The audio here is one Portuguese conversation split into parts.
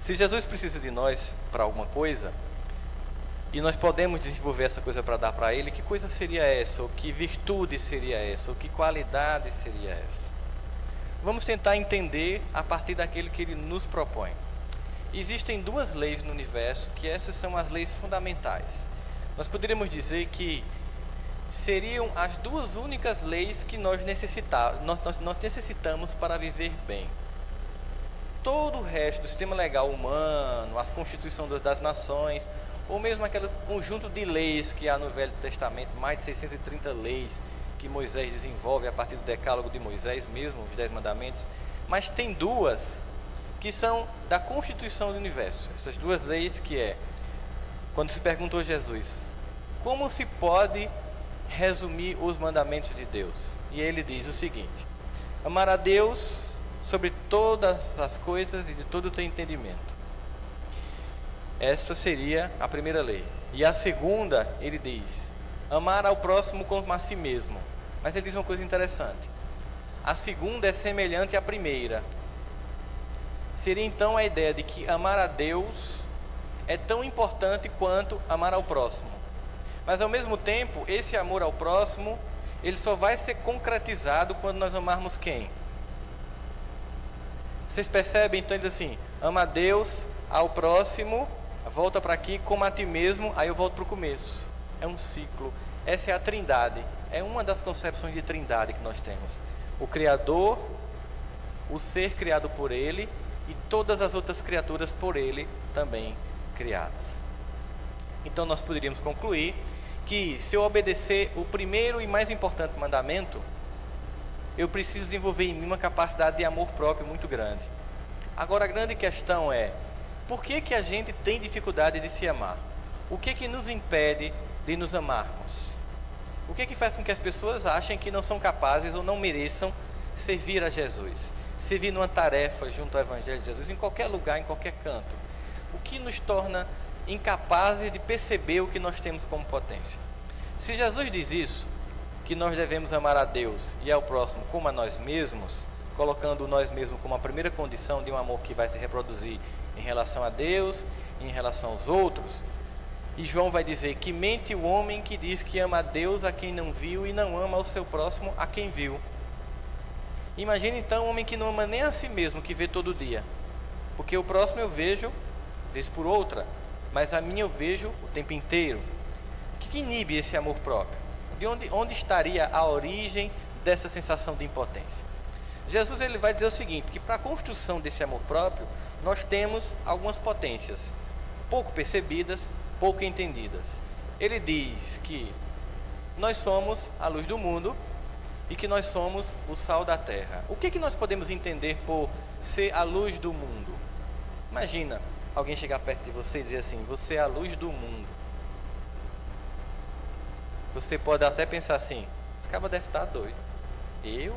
Se Jesus precisa de nós para alguma coisa, e nós podemos desenvolver essa coisa para dar para Ele, que coisa seria essa? Ou que virtude seria essa? Ou que qualidade seria essa? Vamos tentar entender a partir daquilo que Ele nos propõe. Existem duas leis no universo, que essas são as leis fundamentais. Nós poderíamos dizer que seriam as duas únicas leis que nós necessitamos para viver bem. Todo o resto do sistema legal humano, as constituições das nações, ou mesmo aquele conjunto de leis que há no Velho Testamento, mais de 630 leis que Moisés desenvolve a partir do decálogo de Moisés mesmo, os 10 mandamentos, mas tem duas que são da constituição do universo. Essas duas leis que é, quando se perguntou a Jesus, como se pode resumir os mandamentos de Deus? E ele diz o seguinte: amar a Deus sobre todas as coisas e de todo o teu entendimento. Essa seria a primeira lei. E a segunda, ele diz, amar ao próximo como a si mesmo. Mas ele diz uma coisa interessante. A segunda é semelhante à primeira. Seria então a ideia de que amar a Deus é tão importante quanto amar ao próximo. Mas ao mesmo tempo, esse amor ao próximo, ele só vai ser concretizado quando nós amarmos quem? Vocês percebem? Então ele diz assim, ama a Deus, ao próximo, volta para aqui, como a ti mesmo, aí eu volto para o começo. É um ciclo. Essa é a trindade. É uma das concepções de trindade que nós temos. O Criador, o ser criado por Ele e todas as outras criaturas por Ele também criadas. Então nós poderíamos concluir que se eu obedecer o primeiro e mais importante mandamento, eu preciso desenvolver em mim uma capacidade de amor próprio muito grande. Agora a grande questão é, por que a gente tem dificuldade de se amar? O que nos impede de nos amarmos? O que faz com que as pessoas achem que não são capazes ou não mereçam servir a Jesus? Servir numa tarefa junto ao Evangelho de Jesus, em qualquer lugar, em qualquer canto. O que nos torna incapazes de perceber o que nós temos como potência? Se Jesus diz isso, que nós devemos amar a Deus e ao próximo como a nós mesmos, colocando nós mesmos como a primeira condição de um amor que vai se reproduzir em relação a Deus, em relação aos outros. E João vai dizer que mente o homem que diz que ama a Deus a quem não viu e não ama ao seu próximo a quem viu. Imagine então um homem que não ama nem a si mesmo, que vê todo dia. Porque o próximo eu vejo, vez por outra, mas a minha eu vejo o tempo inteiro. O que inibe esse amor próprio? Onde estaria a origem dessa sensação de impotência? Jesus ele vai dizer o seguinte, que para a construção desse amor próprio, nós temos algumas potências, pouco percebidas, pouco entendidas. Ele diz que nós somos a luz do mundo e que nós somos o sal da terra. O que nós podemos entender por ser a luz do mundo? Imagina alguém chegar perto de você e dizer assim, você é a luz do mundo. Você pode até pensar assim, esse cara deve estar doido. Eu?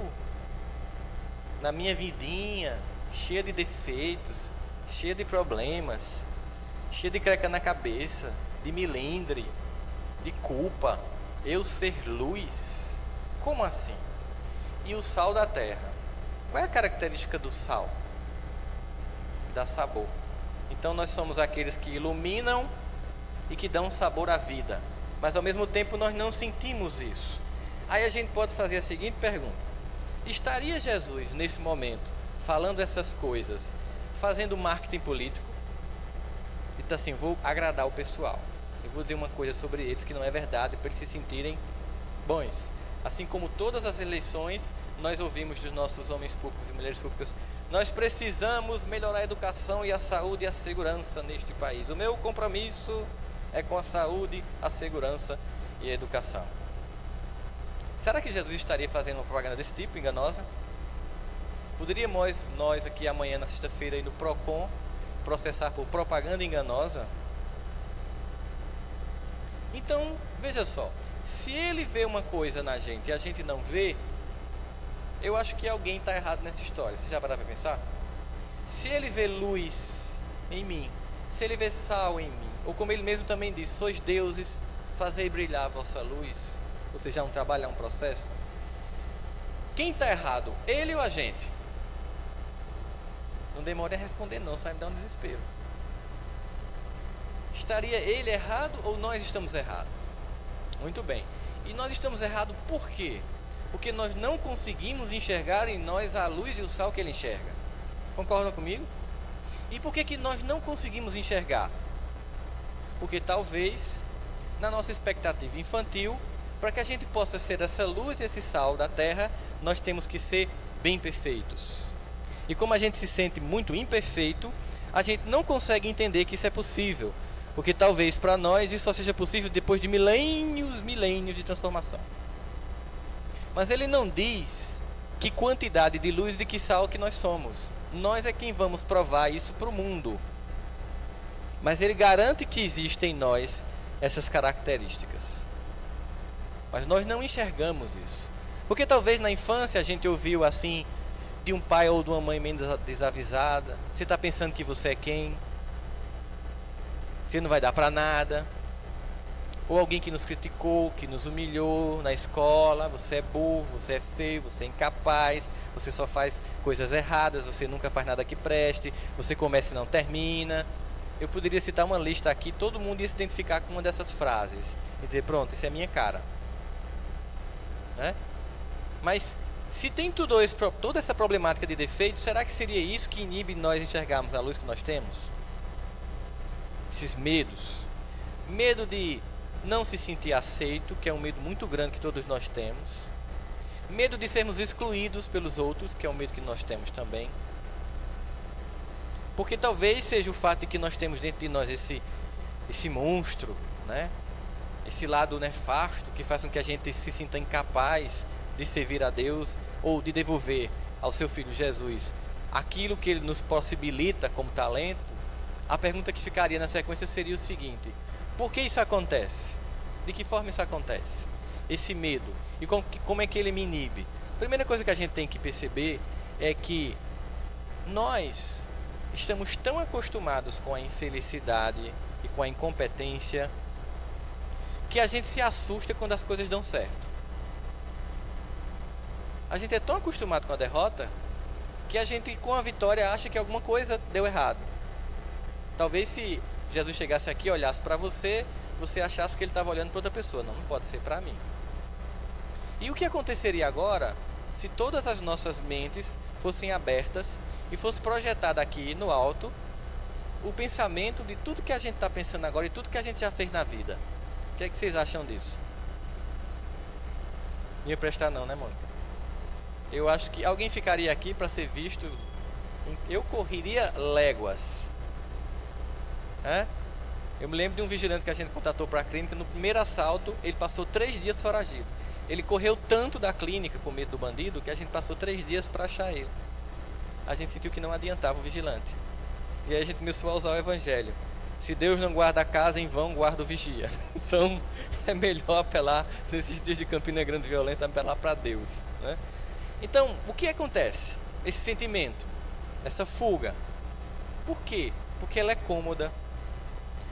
Na minha vidinha, cheia de defeitos, cheia de problemas, cheia de creca na cabeça, de milindre, de culpa, eu ser luz? Como assim? E o sal da terra? Qual é a característica do sal? Dá sabor. Então nós somos aqueles que iluminam e que dão sabor à vida, mas ao mesmo tempo nós não sentimos isso. Aí a gente pode fazer a seguinte pergunta: estaria Jesus nesse momento falando essas coisas, fazendo marketing político? Então assim, vou agradar o pessoal, eu vou dizer uma coisa sobre eles que não é verdade, para eles se sentirem bons. Assim como todas as eleições, nós ouvimos dos nossos homens públicos e mulheres públicas, nós precisamos melhorar a educação e a saúde e a segurança neste país. O meu compromisso é com a saúde, a segurança e a educação. Será que Jesus estaria fazendo uma propaganda desse tipo, enganosa? Poderíamos nós aqui amanhã, na sexta-feira, ir no Procon, processar por propaganda enganosa? Então, veja só, se ele vê uma coisa na gente e a gente não vê, eu acho que alguém está errado nessa história. Você já parou para pensar? Se ele vê luz em mim, se ele vê sal em mim, ou como ele mesmo também diz, sois deuses, fazei brilhar a vossa luz, ou seja, é um trabalho, é um processo. Quem está errado? Ele ou a gente? Não demore a responder não, senão vai me dar um desespero. Estaria ele errado ou nós estamos errados? Muito bem. E nós estamos errados por quê? Porque nós não conseguimos enxergar em nós a luz e o sal que ele enxerga. Concordam comigo? E por que nós não conseguimos enxergar? Porque talvez, na nossa expectativa infantil, para que a gente possa ser essa luz e esse sal da terra, nós temos que ser bem perfeitos. E como a gente se sente muito imperfeito, a gente não consegue entender que isso é possível. Porque talvez para nós isso só seja possível depois de milênios de transformação. Mas ele não diz que quantidade de luz e de que sal que nós somos. Nós é quem vamos provar isso para o mundo. Mas ele garante que existem em nós essas características. Mas nós não enxergamos isso. Porque talvez na infância a gente ouviu assim, de um pai ou de uma mãe menos desavisada: você está pensando que você é quem? Você não vai dar para nada. Ou alguém que nos criticou, que nos humilhou na escola: você é burro, você é feio, você é incapaz, você só faz coisas erradas, você nunca faz nada que preste, você começa e não termina. Eu poderia citar uma lista aqui, todo mundo ia se identificar com uma dessas frases e dizer: pronto, isso é a minha cara, né? Mas se tem toda essa problemática de defeitos, será que seria isso que inibe nós enxergarmos a luz que nós temos? Esses medos. Medo de não se sentir aceito, que é um medo muito grande que todos nós temos. Medo de sermos excluídos pelos outros, que é um medo que nós temos também. Porque talvez seja o fato de que nós temos dentro de nós esse monstro, né? Esse lado nefasto que faz com que a gente se sinta incapaz de servir a Deus ou de devolver ao seu Filho Jesus aquilo que ele nos possibilita como talento. A pergunta que ficaria na sequência seria o seguinte: por que isso acontece? De que forma isso acontece? Esse medo. E como é que ele me inibe? A primeira coisa que a gente tem que perceber é que nós estamos tão acostumados com a infelicidade e com a incompetência que a gente se assusta quando as coisas dão certo. A gente é tão acostumado com a derrota que a gente, com a vitória, acha que alguma coisa deu errado. Talvez se Jesus chegasse aqui e olhasse para você, você achasse que ele estava olhando para outra pessoa. Não, não pode ser para mim. E o que aconteceria agora se todas as nossas mentes fossem abertas e fosse projetado aqui no alto o pensamento de tudo que a gente está pensando agora e tudo que a gente já fez na vida? O que é que vocês acham disso? Não ia prestar não, né, Mônica? Eu acho que alguém ficaria aqui para ser visto. Eu correria léguas. Eu me lembro de um vigilante que a gente contratou para a clínica. No primeiro assalto, ele passou 3 dias foragido. Ele correu tanto da clínica com medo do bandido que a gente passou 3 dias para achar ele. A gente sentiu que não adiantava o vigilante. E aí a gente começou a usar o evangelho: se Deus não guarda a casa, em vão guarda o vigia. Então é melhor apelar, nesses dias de Campina Grande violenta, apelar para Deus, né? Então, o que acontece? Esse sentimento, essa fuga. Por quê? Porque ela é cômoda.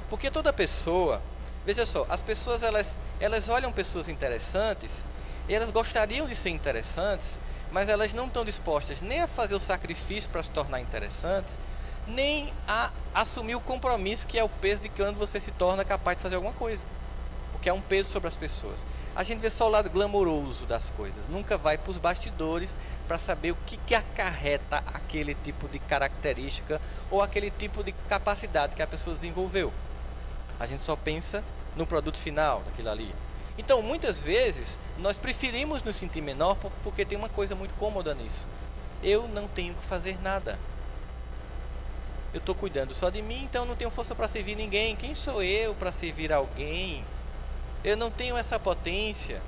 Porque toda pessoa, veja só, as pessoas elas olham pessoas interessantes e elas gostariam de ser interessantes, mas elas não estão dispostas nem a fazer o sacrifício para se tornar interessantes, nem a assumir o compromisso que é o peso de quando você se torna capaz de fazer alguma coisa. Porque é um peso sobre as pessoas. A gente vê só o lado glamouroso das coisas, nunca vai para os bastidores para saber o que acarreta aquele tipo de característica ou aquele tipo de capacidade que a pessoa desenvolveu. A gente só pensa no produto final daquilo ali. Então, muitas vezes, nós preferimos nos sentir menor porque tem uma coisa muito cômoda nisso: eu não tenho que fazer nada. Eu estou cuidando só de mim, então eu não tenho força para servir ninguém. Quem sou eu para servir alguém? Eu não tenho essa potência.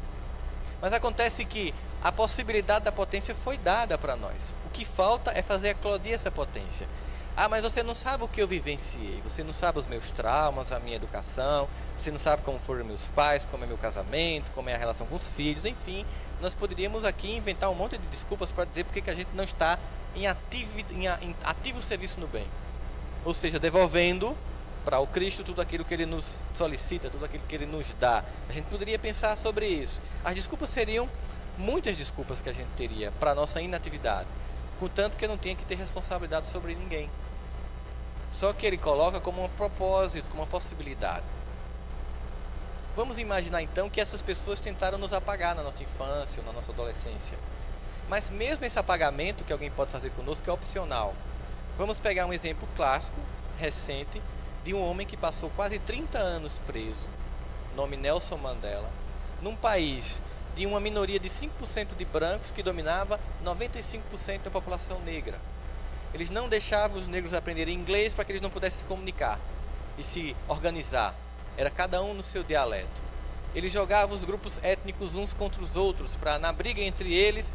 Mas acontece que a possibilidade da potência foi dada para nós. O que falta é fazer eclodir essa potência. Ah, mas você não sabe o que eu vivenciei. Você não sabe os meus traumas, a minha educação. Você não sabe como foram meus pais, como é meu casamento, como é a relação com os filhos. Enfim, nós poderíamos aqui inventar um monte de desculpas para dizer porque que a gente não está em ativo serviço no bem. Ou seja, devolvendo para o Cristo tudo aquilo que Ele nos solicita, tudo aquilo que Ele nos dá. A gente poderia pensar sobre isso. As desculpas seriam muitas desculpas que a gente teria para a nossa inatividade. contanto que eu não tenha que ter responsabilidade sobre ninguém. Só que ele coloca como um propósito, como uma possibilidade. Vamos imaginar então que essas pessoas tentaram nos apagar na nossa infância ou na nossa adolescência. Mas mesmo esse apagamento que alguém pode fazer conosco é opcional. Vamos pegar um exemplo clássico, recente, de um homem que passou quase 30 anos preso, nome Nelson Mandela, num país de uma minoria de 5% de brancos que dominava 95% da população negra. Eles não deixavam os negros aprenderem inglês para que eles não pudessem se comunicar e se organizar. Era cada um no seu dialeto. Eles jogavam os grupos étnicos uns contra os outros para, na briga entre eles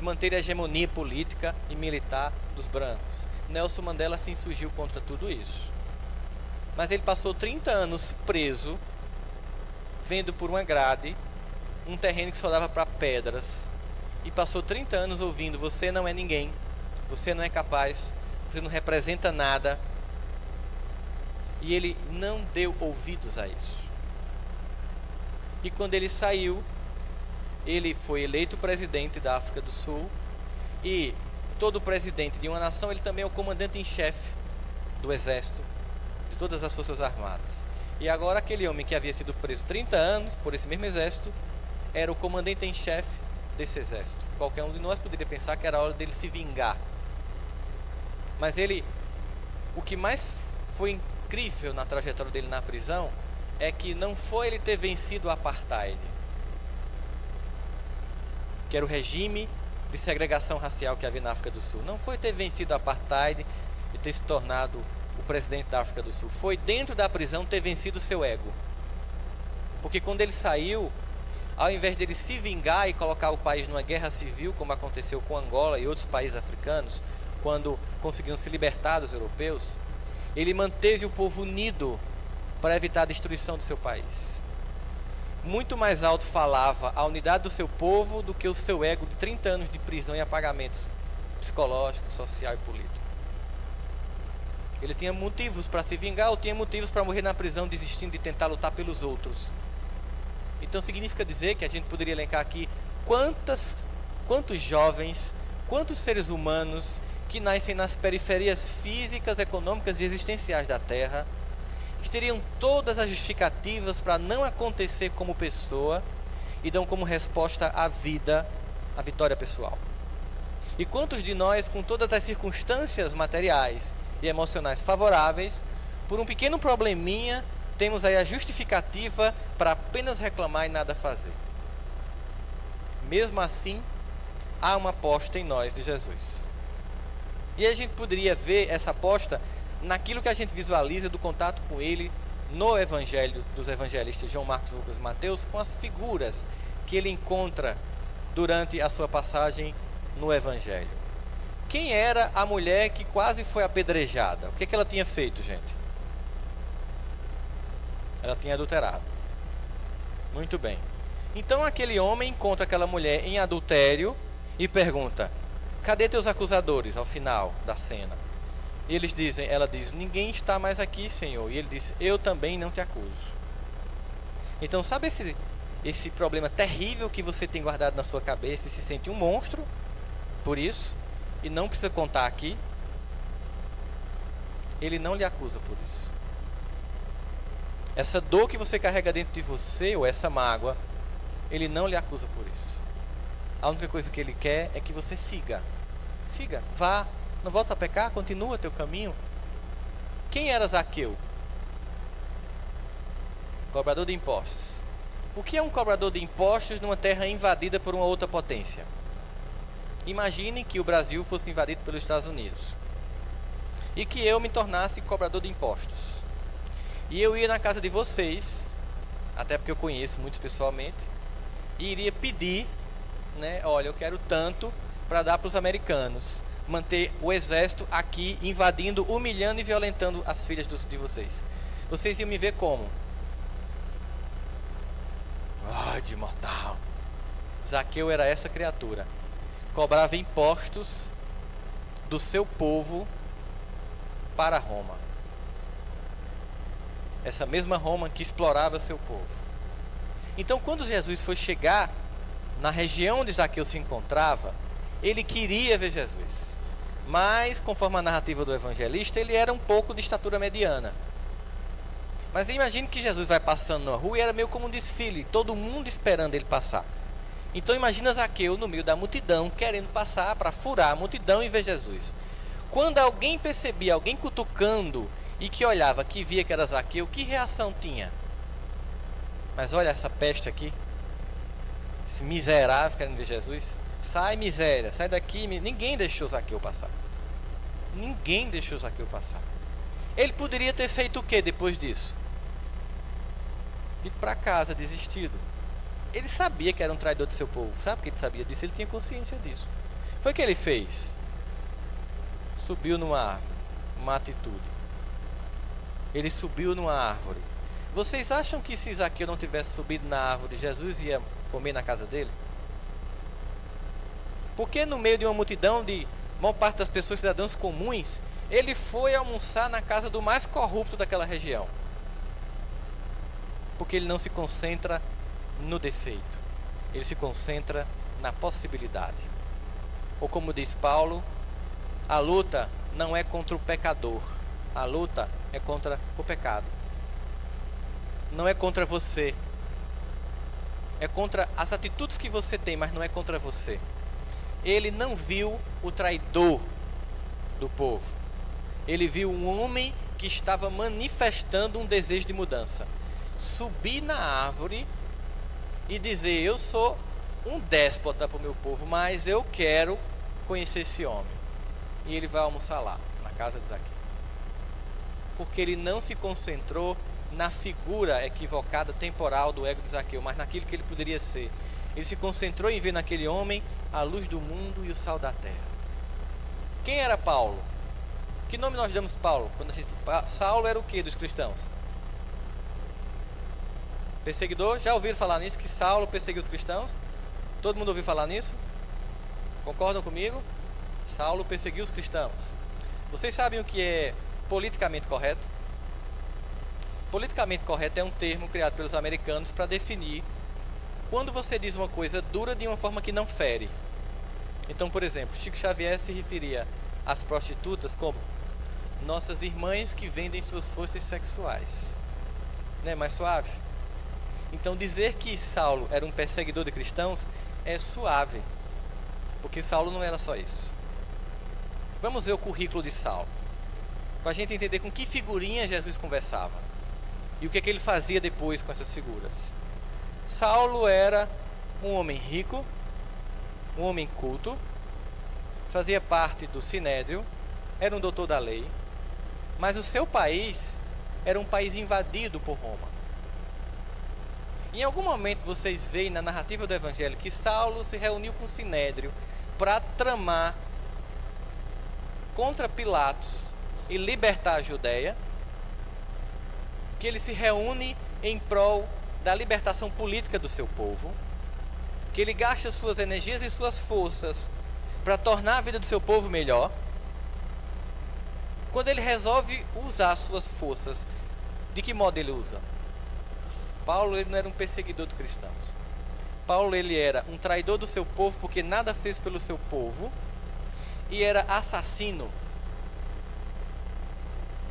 manterem a hegemonia política e militar dos brancos. Nelson Mandela se insurgiu contra tudo isso. Mas ele passou 30 anos preso, vendo por uma grade um terreno que só dava para pedras, e passou 30 anos ouvindo: você não é ninguém, você não é capaz, você não representa nada. E ele não deu ouvidos a isso. E quando ele saiu, ele foi eleito presidente da África do Sul, e todo presidente de uma nação, ele também é o comandante em chefe do exército, de todas as forças armadas. E agora aquele homem que havia sido preso 30 anos por esse mesmo exército era o comandante em chefe desse exército. Qualquer um de nós poderia pensar que era a hora dele se vingar. Mas o que mais foi incrível na trajetória dele na prisão é que não foi ele ter vencido o apartheid, que era o regime de segregação racial que havia na África do Sul. Não foi ter vencido o apartheid e ter se tornado o presidente da África do Sul. Foi dentro da prisão ter vencido o seu ego. Porque quando ele saiu, ao invés dele se vingar e colocar o país numa guerra civil, como aconteceu com Angola e outros países africanos, quando conseguiram se libertar dos europeus, ele manteve o povo unido para evitar a destruição do seu país. Muito mais alto falava a unidade do seu povo do que o seu ego de 30 anos de prisão e apagamentos psicológico, social e político. Ele tinha motivos para se vingar ou tinha motivos para morrer na prisão, desistindo de tentar lutar pelos outros. Então significa dizer que a gente poderia elencar aqui quantos jovens, quantos seres humanos que nascem nas periferias físicas, econômicas e existenciais da Terra, que teriam todas as justificativas para não acontecer como pessoa e dão como resposta a vida, a vitória pessoal. E quantos de nós, com todas as circunstâncias materiais e emocionais favoráveis, por um pequeno probleminha, temos aí a justificativa para apenas reclamar e nada fazer. Mesmo assim, há uma aposta em nós de Jesus. E a gente poderia ver essa aposta naquilo que a gente visualiza do contato com ele no Evangelho dos evangelistas João, Marcos, Lucas e Mateus, com as figuras que ele encontra durante a sua passagem no Evangelho. Quem era a mulher que quase foi apedrejada? O que ela tinha feito, gente? Ela tinha adulterado. Muito bem. Então aquele homem encontra aquela mulher em adultério e pergunta: cadê teus acusadores? Ao final da cena. E ela diz: ninguém está mais aqui, Senhor. E ele diz: eu também não te acuso. Então sabe esse problema terrível que você tem guardado na sua cabeça e se sente um monstro por isso, e não precisa contar aqui? Ele não lhe acusa por isso. Essa dor que você carrega dentro de você, ou essa mágoa, ele não lhe acusa por isso. A única coisa que ele quer é que você siga. Siga, vá, não volta a pecar, continua teu caminho. Quem era Zaqueu? Cobrador de impostos. O que é um cobrador de impostos numa terra invadida por uma outra potência? Imagine que o Brasil fosse invadido pelos Estados Unidos e que eu me tornasse cobrador de impostos. E eu ia na casa de vocês, até porque eu conheço muitos pessoalmente, e iria pedir, olha, eu quero tanto para dar para os americanos, manter o exército aqui invadindo, humilhando e violentando as filhas de vocês. Vocês iam me ver como? De mortal. Zaqueu era essa criatura. Cobrava impostos do seu povo para Roma. Essa mesma Roma que explorava seu povo. Então, quando Jesus foi chegar na região onde Zaqueu se encontrava, ele queria ver Jesus. Mas, conforme a narrativa do evangelista, ele era um pouco de estatura mediana. Mas imagine que Jesus vai passando na rua e era meio como um desfile, todo mundo esperando ele passar. Então imagina Zaqueu no meio da multidão, querendo passar para furar a multidão e ver Jesus. Quando alguém percebia, alguém cutucando e que olhava, que via que era Zaqueu, que reação tinha? Mas olha essa peste aqui, esse miserável querendo ver Jesus. Sai, miséria, sai daqui. Ninguém deixou Zaqueu passar. Ninguém deixou Zaqueu passar. Ele poderia ter feito o que depois disso? Ido para casa, desistido. Ele sabia que era um traidor do seu povo. Sabe por que ele sabia disso? Ele tinha consciência disso. Foi o que ele fez. Subiu numa árvore. Uma atitude. Ele subiu numa árvore. Vocês acham que se Zaqueu não tivesse subido na árvore, Jesus ia comer na casa dele? Porque no meio de uma multidão de maior parte das pessoas, cidadãos comuns, ele foi almoçar na casa do mais corrupto daquela região. Porque ele não se concentra no defeito, ele se concentra na possibilidade. Ou como diz Paulo, a luta não é contra o pecador, a luta é contra o pecado. Não é contra você, é contra as atitudes que você tem, mas não é contra você. Ele não viu o traidor do povo, ele viu um homem que estava manifestando um desejo de mudança. Subir na árvore e dizer: eu sou um déspota para o meu povo, mas eu quero conhecer esse homem. E ele vai almoçar lá, na casa de Zaqueu. Porque ele não se concentrou na figura equivocada, temporal do ego de Zaqueu, mas naquilo que ele poderia ser. Ele se concentrou em ver naquele homem a luz do mundo e o sal da terra. Quem era Paulo? Que nome nós damos Paulo? Saulo era o que dos cristãos? Perseguidor? Já ouviram falar nisso? Que Saulo perseguiu os cristãos? Todo mundo ouviu falar nisso? Concordam comigo? Saulo perseguiu os cristãos. Vocês sabem o que é politicamente correto? Politicamente correto é um termo criado pelos americanos para definir quando você diz uma coisa dura de uma forma que não fere. Então, por exemplo, Chico Xavier se referia às prostitutas como nossas irmãs que vendem suas forças sexuais. Não é mais suave? Então dizer que Saulo era um perseguidor de cristãos é suave, porque Saulo não era só isso. Vamos ver o currículo de Saulo, para a gente entender com que figurinha Jesus conversava e o que é que ele fazia depois com essas figuras. Saulo era um homem rico, um homem culto, fazia parte do Sinédrio, era um doutor da lei, mas o seu país era um país invadido por Roma. Em algum momento vocês veem na narrativa do Evangelho que Saulo se reuniu com o Sinédrio para tramar contra Pilatos e libertar a Judéia, que ele se reúne em prol da libertação política do seu povo, que ele gasta suas energias e suas forças para tornar a vida do seu povo melhor. Quando ele resolve usar suas forças, de que modo ele usa? Paulo ele não era um perseguidor de cristãos. Paulo ele era um traidor do seu povo porque nada fez pelo seu povo e era assassino.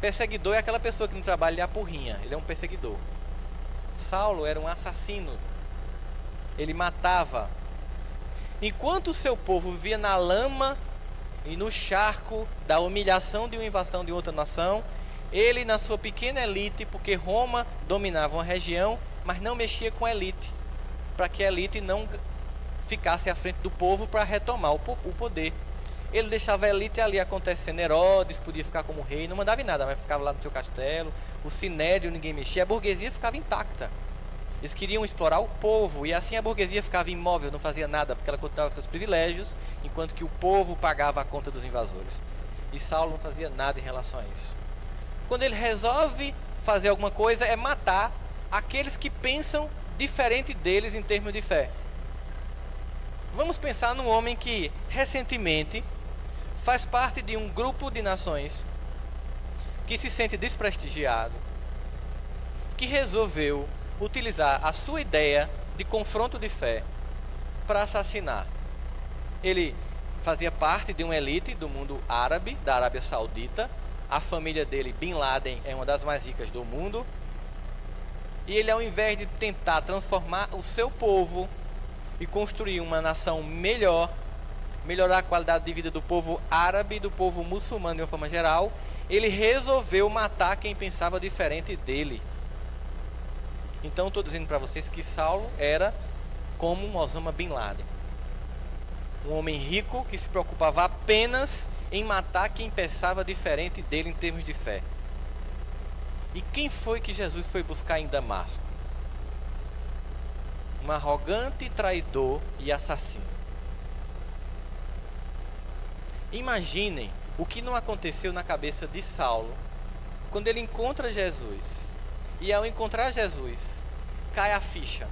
Perseguidor é aquela pessoa que não trabalha a porrinha, ele é um perseguidor. Saulo era um assassino. Ele matava. Enquanto o seu povo vivia na lama e no charco da humilhação de uma invasão de outra nação, ele na sua pequena elite, porque Roma dominava uma região, mas não mexia com a elite, para que a elite não ficasse à frente do povo para retomar o poder. Ele deixava a elite ali acontecendo. Herodes podia ficar como rei, não mandava em nada, mas ficava lá no seu castelo. O Sinédrio ninguém mexia, a burguesia ficava intacta. Eles queriam explorar o povo, e assim a burguesia ficava imóvel, não fazia nada, porque ela continuava seus privilégios, enquanto que o povo pagava a conta dos invasores. E Saulo não fazia nada em relação a isso. Quando ele resolve fazer alguma coisa, é matar aqueles que pensam diferente deles em termos de fé. Vamos pensar num homem que recentemente faz parte de um grupo de nações que se sente desprestigiado, que resolveu utilizar a sua ideia de confronto de fé para assassinar. Ele fazia parte de uma elite do mundo árabe, da Arábia Saudita. A família dele, Bin Laden, é uma das mais ricas do mundo. E ele, ao invés de tentar transformar o seu povo e construir uma nação melhor, melhorar a qualidade de vida do povo árabe e do povo muçulmano de uma forma geral, ele resolveu matar quem pensava diferente dele. Então estou dizendo para vocês que Saulo era como um Osama Bin Laden, um homem rico que se preocupava apenas em matar quem pensava diferente dele em termos de fé. E quem foi que Jesus foi buscar em Damasco? Um arrogante traidor e assassino. Imaginem o que não aconteceu na cabeça de Saulo quando ele encontra Jesus. E ao encontrar Jesus, cai a ficha.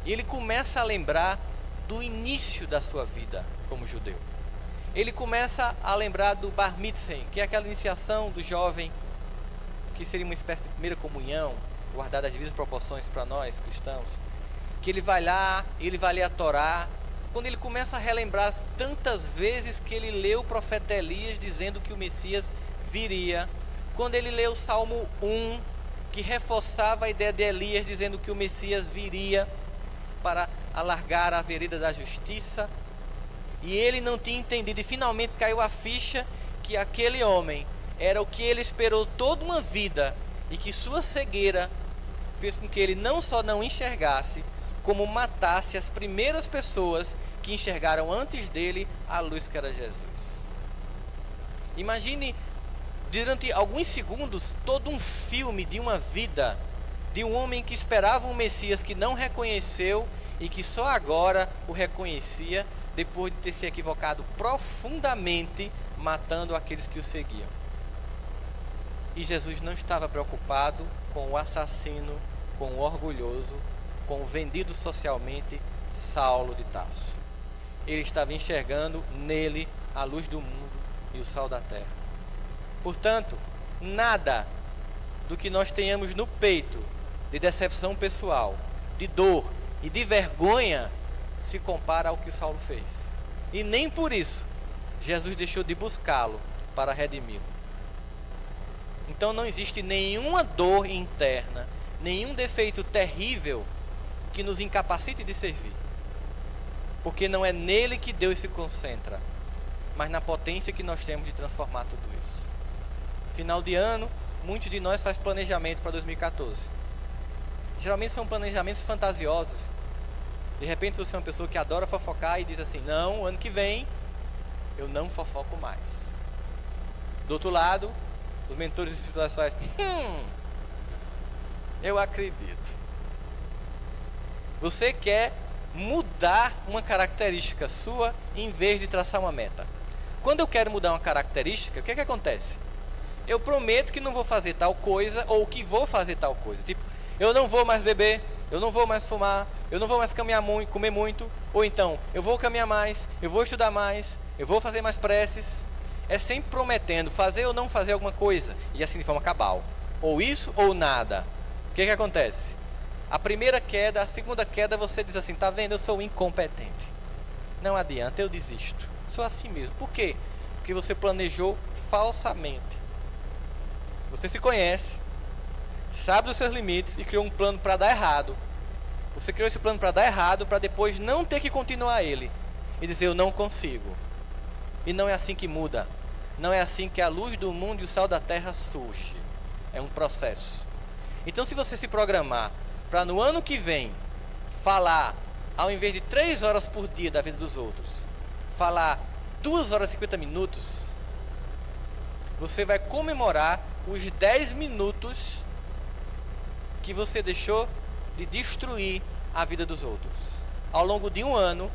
E ele começa a lembrar do início da sua vida como judeu. Ele começa a lembrar do Bar Mitzvah, que é aquela iniciação do jovem, que seria uma espécie de primeira comunhão, guardada as devidas proporções para nós cristãos. Que ele vai lá, ele vai ler a Torá. Quando ele começa a relembrar tantas vezes que ele leu o profeta Elias dizendo que o Messias viria. Quando ele leu o Salmo 1, que reforçava a ideia de Elias dizendo que o Messias viria para alargar a vereda da justiça. E ele não tinha entendido, e finalmente caiu a ficha que aquele homem era o que ele esperou toda uma vida, e que sua cegueira fez com que ele não só não enxergasse, como matasse as primeiras pessoas que enxergaram antes dele a luz que era Jesus. Imagine, durante alguns segundos, todo um filme de uma vida, de um homem que esperava um Messias que não reconheceu e que só agora o reconhecia, depois de ter se equivocado profundamente, matando aqueles que o seguiam. E Jesus não estava preocupado com o assassino, com o orgulhoso, com o vendido socialmente Saulo de Tarso. Ele estava enxergando nele a luz do mundo e o sal da terra. Portanto, nada do que nós tenhamos no peito de decepção pessoal, de dor e de vergonha se compara ao que Saulo fez. E nem por isso Jesus deixou de buscá-lo para redimi-lo. Então não existe nenhuma dor interna, nenhum defeito terrível que nos incapacite de servir. Porque não é nele que Deus se concentra, mas na potência que nós temos de transformar tudo isso. Final de ano, muitos de nós fazem planejamento para 2014. Geralmente são planejamentos fantasiosos. De repente você é uma pessoa que adora fofocar e diz assim: não, ano que vem eu não fofoco mais. Do outro lado, os mentores espirituais fazem: eu acredito. Você quer mudar uma característica sua em vez de traçar uma meta. Quando eu quero mudar uma característica, o que acontece? Eu prometo que não vou fazer tal coisa, ou que vou fazer tal coisa. Tipo, eu não vou mais beber, eu não vou mais fumar, eu não vou mais caminhar muito, comer muito, ou então, eu vou caminhar mais, eu vou estudar mais, eu vou fazer mais preces. É sempre prometendo fazer ou não fazer alguma coisa, e assim de forma cabal. Ou isso ou nada. O que acontece? A primeira queda, a segunda queda, você diz assim: tá vendo, eu sou incompetente. Não adianta, eu desisto. Sou assim mesmo. Por quê? Porque você planejou falsamente. Você se conhece, sabe dos seus limites e criou um plano para dar errado. Você criou esse plano para dar errado, para depois não ter que continuar ele e dizer: eu não consigo. E não é assim que muda. Não é assim que a luz do mundo e o sal da terra surge. É um processo. Então, se você se programar para no ano que vem falar, ao invés de 3 horas por dia da vida dos outros, falar 2 horas e 50 minutos, você vai comemorar os 10 minutos que você deixou de destruir a vida dos outros. Ao longo de um ano,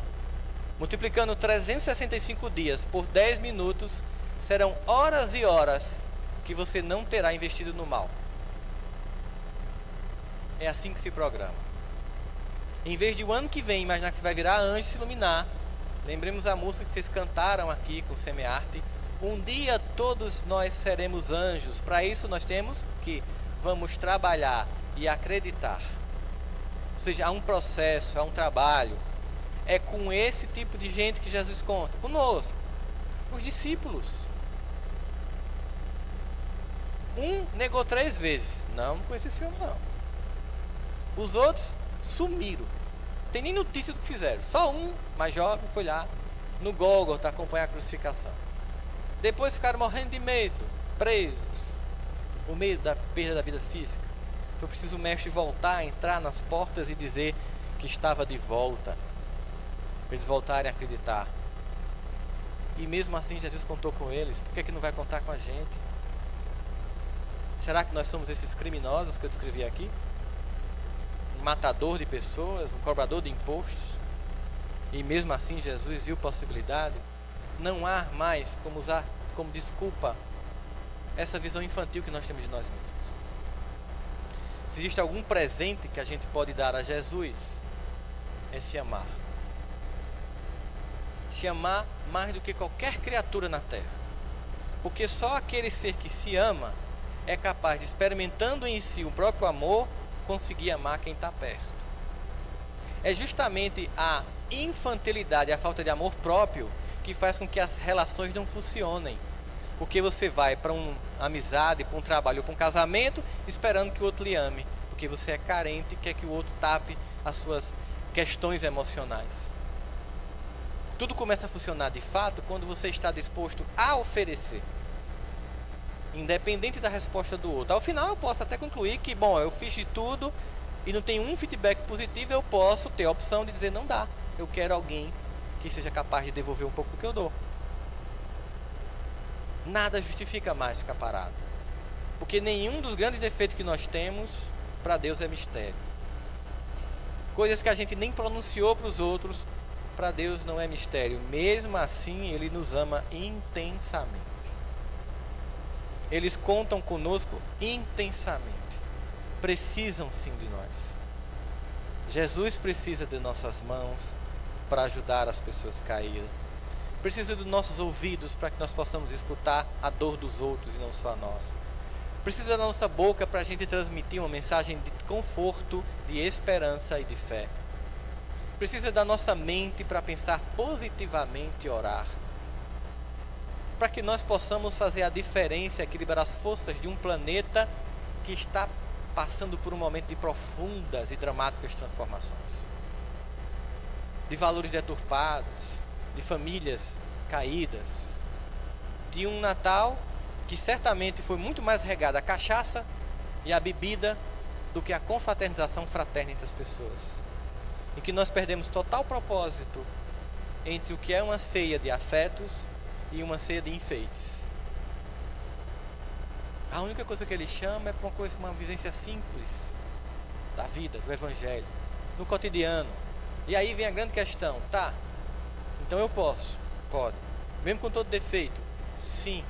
multiplicando 365 dias por 10 minutos, serão horas e horas que você não terá investido no mal. É assim que se programa. Em vez de o ano que vem imaginar que você vai virar anjo e se iluminar, lembremos a música que vocês cantaram aqui com o Semearte: um dia todos nós seremos anjos. Para isso nós temos que vamos trabalhar e acreditar. Ou seja, há um processo, há um trabalho. É com esse tipo de gente que Jesus conta conosco, os discípulos. Um negou 3 vezes. Não conheci esse homem não. Os outros sumiram. Não tem nem notícia do que fizeram. Só um, mais jovem, foi lá no Gólgota acompanhar a crucificação. Depois ficaram morrendo de medo, presos. O medo da perda da vida física. Foi preciso o mestre voltar, entrar nas portas e dizer que estava de volta. Para eles voltarem a acreditar. E mesmo assim Jesus contou com eles. Por que não vai contar com a gente? Será que nós somos esses criminosos que eu descrevi aqui? Um matador de pessoas, um cobrador de impostos? E mesmo assim Jesus viu possibilidade? Não há mais como usar como desculpa essa visão infantil que nós temos de nós mesmos. Se existe algum presente que a gente pode dar a Jesus, é se amar. Se amar mais do que qualquer criatura na terra. Porque só aquele ser que se ama é capaz de, experimentando em si o próprio amor, conseguir amar quem está perto. É justamente a infantilidade, a falta de amor próprio, que faz com que as relações não funcionem. Porque você vai para uma amizade, para um trabalho, para um casamento, esperando que o outro lhe ame. Porque você é carente e quer que o outro tape as suas questões emocionais. Tudo começa a funcionar de fato quando você está disposto a oferecer, independente da resposta do outro. Ao final eu posso até concluir que, bom, eu fiz de tudo e não tem um feedback positivo, eu posso ter a opção de dizer não dá. Eu quero alguém que seja capaz de devolver um pouco do que eu dou. Nada justifica mais ficar parado. Porque nenhum dos grandes defeitos que nós temos, para Deus é mistério. Coisas que a gente nem pronunciou para os outros, para Deus não é mistério. Mesmo assim, Ele nos ama intensamente. Eles contam conosco intensamente. Precisam sim de nós. Jesus precisa de nossas mãos para ajudar as pessoas caídas. Precisa dos nossos ouvidos para que nós possamos escutar a dor dos outros e não só a nossa. Precisa da nossa boca para a gente transmitir uma mensagem de conforto, de esperança e de fé. Precisa da nossa mente para pensar positivamente e orar. Para que nós possamos fazer a diferença, equilibrar as forças de um planeta que está passando por um momento de profundas e dramáticas transformações. De valores deturpados, de famílias caídas, de um Natal que certamente foi muito mais regado a cachaça e a bebida do que a confraternização fraterna entre as pessoas. Em que nós perdemos total propósito entre o que é uma ceia de afetos e uma ceia de enfeites. A única coisa que ele chama é para uma vivência simples da vida, do evangelho, no cotidiano. E aí vem a grande questão, tá? Então eu posso? Pode. Mesmo com todo defeito? Sim.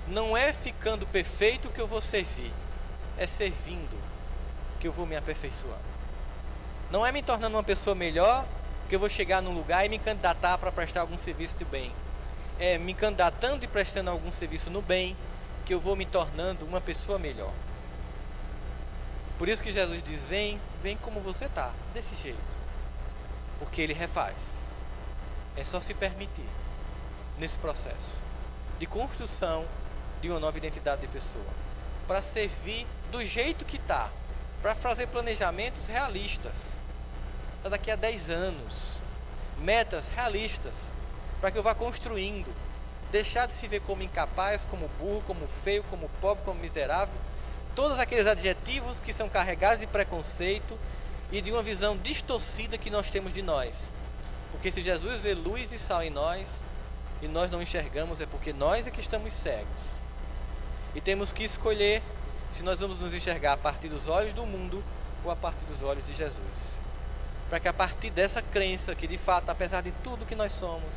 Não é ficando perfeito que eu vou servir, é servindo que eu vou me aperfeiçoando. Não é me tornando uma pessoa melhor que eu vou chegar num lugar e me candidatar para prestar algum serviço de bem. É me candidatando e prestando algum serviço no bem que eu vou me tornando uma pessoa melhor. Por isso que Jesus diz, vem como você está, desse jeito. Porque Ele refaz. É só se permitir nesse processo de construção de uma nova identidade de pessoa. Para servir do jeito que está. Para fazer planejamentos realistas. Para daqui a 10 anos. Metas realistas. Para que eu vá construindo. Deixar de se ver como incapaz, como burro, como feio, como pobre, como miserável. Todos aqueles adjetivos que são carregados de preconceito e de uma visão distorcida que nós temos de nós. Porque se Jesus vê luz e sal em nós e nós não enxergamos, é porque nós é que estamos cegos. E temos que escolher se nós vamos nos enxergar a partir dos olhos do mundo ou a partir dos olhos de Jesus. Para que a partir dessa crença que de fato, apesar de tudo que nós somos,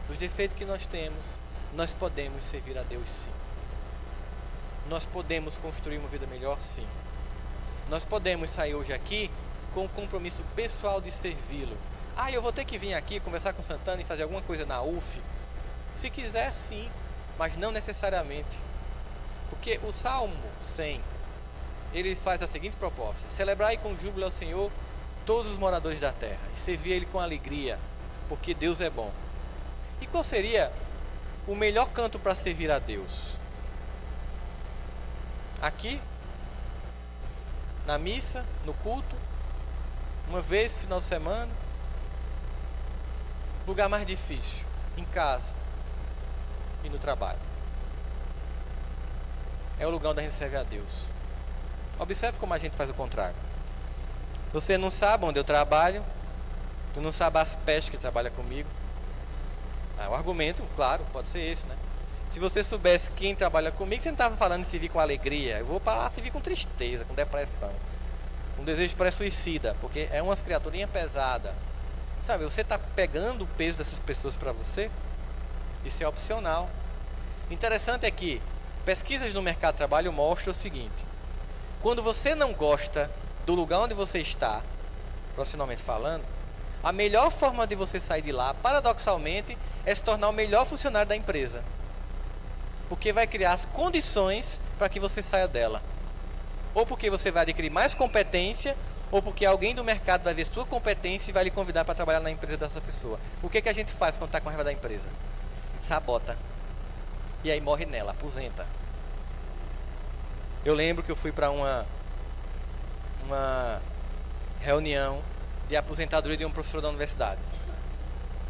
dos defeitos que nós temos, nós podemos servir a Deus sim. Nós podemos construir uma vida melhor sim. Nós podemos sair hoje aqui com o compromisso pessoal de servi-lo. Eu vou ter que vir aqui conversar com Santana e fazer alguma coisa na UF? Se quiser sim, mas não necessariamente. Porque o Salmo 100, ele faz a seguinte proposta: celebrai com júbilo ao Senhor todos os moradores da terra e servir Ele com alegria, porque Deus é bom. E qual seria o melhor canto para servir a Deus? Aqui, na missa, no culto, uma vez no final de semana. Lugar mais difícil, em casa e no trabalho. É o lugar onde a gente serve a Deus. Observe como a gente faz o contrário. Você não sabe onde eu trabalho, tu não sabe as pestes que trabalham comigo. O argumento, claro, pode ser esse, né? Se você soubesse quem trabalha comigo, você não estava falando de servir com alegria. Eu vou para lá servir com tristeza, com depressão, com desejo pré-suicida, porque é umas criaturinhas pesadas. Sabe, você está pegando o peso dessas pessoas para você? Isso é opcional. Interessante é que pesquisas no mercado de trabalho mostram o seguinte: quando você não gosta do lugar onde você está, profissionalmente falando, a melhor forma de você sair de lá, paradoxalmente, é se tornar o melhor funcionário da empresa. Porque vai criar as condições para que você saia dela. Ou porque você vai adquirir mais competência, ou porque alguém do mercado vai ver sua competência e vai lhe convidar para trabalhar na empresa dessa pessoa. O que a gente faz quando está com raiva da empresa? A gente sabota. E aí morre nela, aposenta. Eu lembro que eu fui para uma reunião de aposentadoria de uma professora da universidade.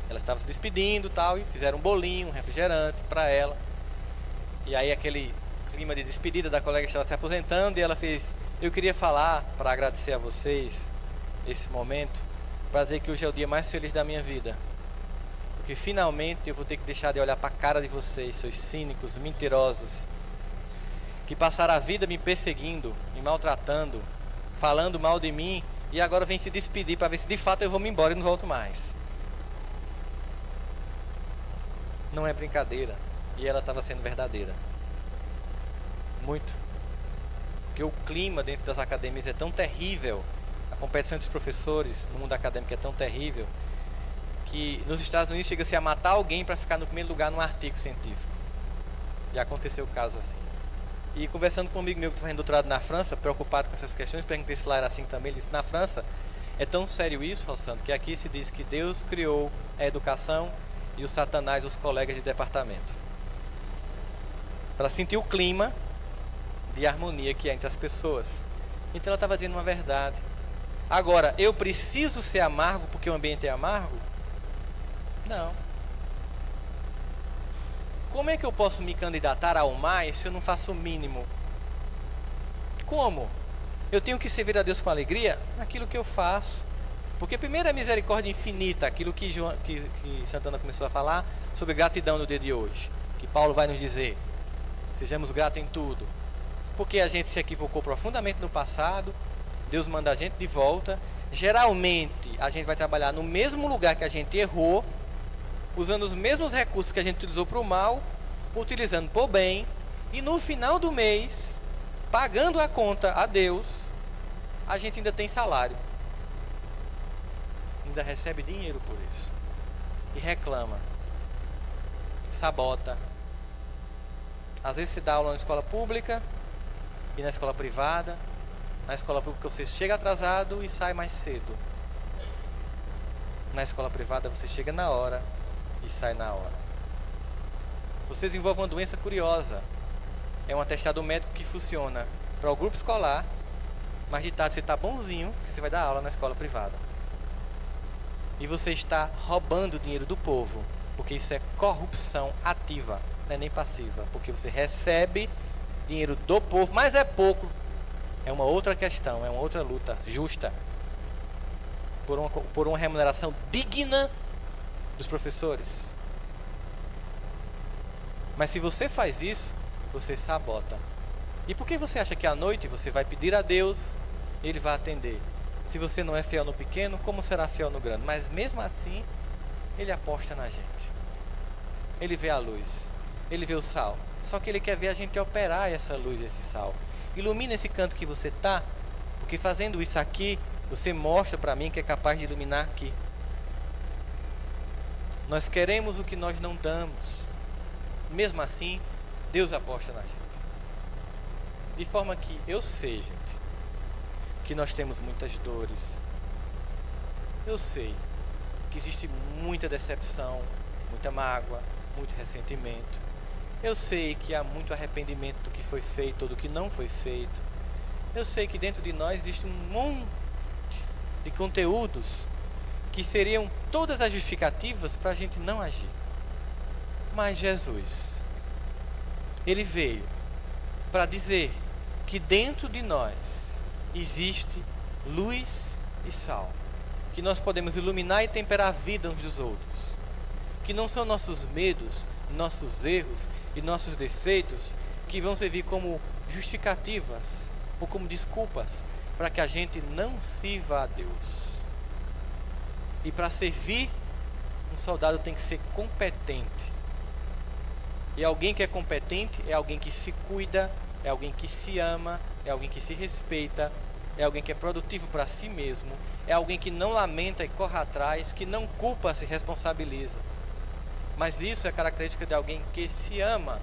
Ela estava se despedindo tal, e fizeram um bolinho, um refrigerante para ela. E aí aquele clima de despedida da colega que estava se aposentando, e ela fez: eu queria falar para agradecer a vocês esse momento, para dizer que hoje é o dia mais feliz da minha vida, porque finalmente eu vou ter que deixar de olhar para a cara de vocês, seus cínicos, mentirosos, que passaram a vida me perseguindo, me maltratando, falando mal de mim, e agora vem se despedir para ver se de fato eu vou me embora e não volto mais. Não é brincadeira. E ela estava sendo verdadeira. Muito. Porque o clima dentro das academias é tão terrível, a competição dos professores no mundo acadêmico é tão terrível, que nos Estados Unidos chega-se a matar alguém para ficar no primeiro lugar num artigo científico. Já aconteceu o caso assim. E conversando com um amigo meu que está fazendo doutorado na França, preocupado com essas questões, perguntei se lá era assim também. Ele disse: na França é tão sério isso, Rossandro, que aqui se diz que Deus criou a educação e o Satanás os colegas de departamento, para sentir o clima de harmonia que há entre as pessoas. Então ela estava dizendo uma verdade. Agora, eu preciso ser amargo porque o ambiente é amargo? Não. Como é que eu posso me candidatar ao mais se eu não faço o mínimo? Como? Eu tenho que servir a Deus com alegria naquilo que eu faço. Porque primeiro é misericórdia infinita, aquilo que Santana começou a falar sobre gratidão no dia de hoje, que Paulo vai nos dizer: sejamos gratos em tudo. Porque a gente se equivocou profundamente no passado, Deus manda a gente de volta. Geralmente a gente vai trabalhar no mesmo lugar que a gente errou, usando os mesmos recursos que a gente utilizou para o mal, utilizando para o bem, e no final do mês, pagando a conta a Deus, a gente ainda tem salário, ainda recebe dinheiro por isso, e reclama, sabota. Às vezes se dá aula na escola pública e na escola privada. Na escola pública você chega atrasado e sai mais cedo. Na escola privada você chega na hora e sai na hora. Você desenvolve uma doença curiosa. É um atestado médico que funciona para o grupo escolar, mas de tarde você está bonzinho, que você vai dar aula na escola privada. E você está roubando o dinheiro do povo, porque isso é corrupção ativa, não é nem passiva, porque você recebe dinheiro do povo, mas é pouco. É uma outra questão, é uma outra luta justa por uma remuneração digna dos professores. Mas se você faz isso, você sabota. E por que você acha que à noite você vai pedir a Deus, Ele vai atender? Se você não é fiel no pequeno, como será fiel no grande? Mas mesmo assim, Ele aposta na gente. Ele vê a luz, Ele vê o sal. Só que Ele quer ver a gente operar essa luz, esse sal. Ilumina esse canto que você está, porque fazendo isso aqui, você mostra para mim que é capaz de iluminar aqui. Nós queremos o que nós não damos. Mesmo assim, Deus aposta na gente. De forma que eu sei, gente, que nós temos muitas dores, Eu sei que existe muita decepção, muita mágoa, muito ressentimento. Eu sei que há muito arrependimento do que foi feito ou do que não foi feito. Eu sei que dentro de nós existe um monte de conteúdos que seriam todas as justificativas para a gente não agir. Mas Jesus, Ele veio para dizer que dentro de nós existe luz e sal, que nós podemos iluminar e temperar a vida uns dos outros, que não são nossos medos, nossos erros e nossos defeitos que vão servir como justificativas ou como desculpas para que a gente não sirva a Deus. E para servir, um soldado tem que ser competente. E alguém que é competente é alguém que se cuida, é alguém que se ama, é alguém que se respeita, é alguém que é produtivo para si mesmo, é alguém que não lamenta e corre atrás, que não culpa, se responsabiliza. Mas isso é característica de alguém que se ama.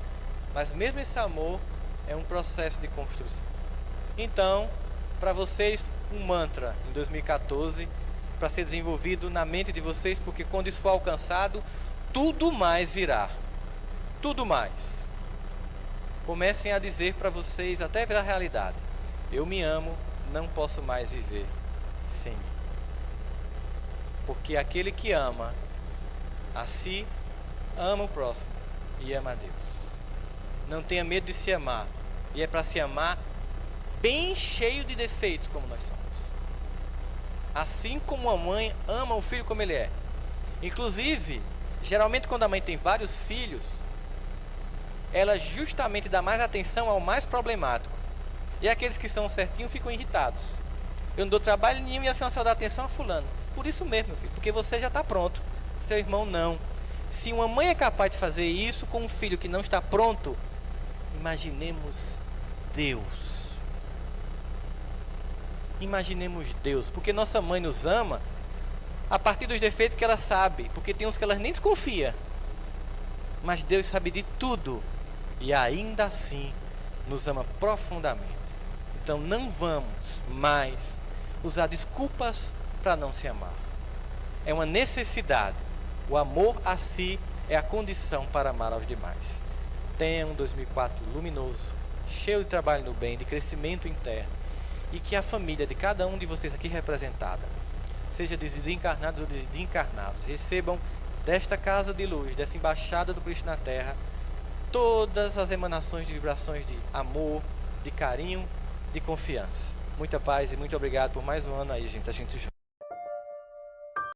Mas mesmo esse amor é um processo de construção. Então, para vocês, um mantra em 2014, para ser desenvolvido na mente de vocês, porque quando isso for alcançado, tudo mais virá. Tudo mais. Comecem a dizer para vocês, até virar realidade: eu me amo, não posso mais viver sem mim. Porque aquele que ama a si, ama o próximo e ama a Deus. Não tenha medo de se amar. E é para se amar bem cheio de defeitos como nós somos. Assim como a mãe ama o filho como ele é. Inclusive, geralmente quando a mãe tem vários filhos, ela justamente dá mais atenção ao mais problemático. E aqueles que são certinhos ficam irritados. Eu não dou trabalho nenhum e a senhora só dá atenção a fulano. Por isso mesmo, meu filho, porque você já está pronto. Seu irmão não. Se uma mãe é capaz de fazer isso com um filho que não está pronto, imaginemos Deus. Imaginemos Deus, porque nossa mãe nos ama a partir dos defeitos que ela sabe, porque tem uns que ela nem desconfia. Mas Deus sabe de tudo e ainda assim nos ama profundamente. Então não vamos mais usar desculpas para não se amar. É uma necessidade. O amor a si é a condição para amar aos demais. Tenha um 2004 luminoso, cheio de trabalho no bem, de crescimento interno, e que a família de cada um de vocês aqui representada, seja desencarnados ou de encarnados, recebam desta casa de luz, dessa embaixada do Cristo na Terra, todas as emanações de vibrações de amor, de carinho, de confiança. Muita paz e muito obrigado por mais um ano aí, gente. A gente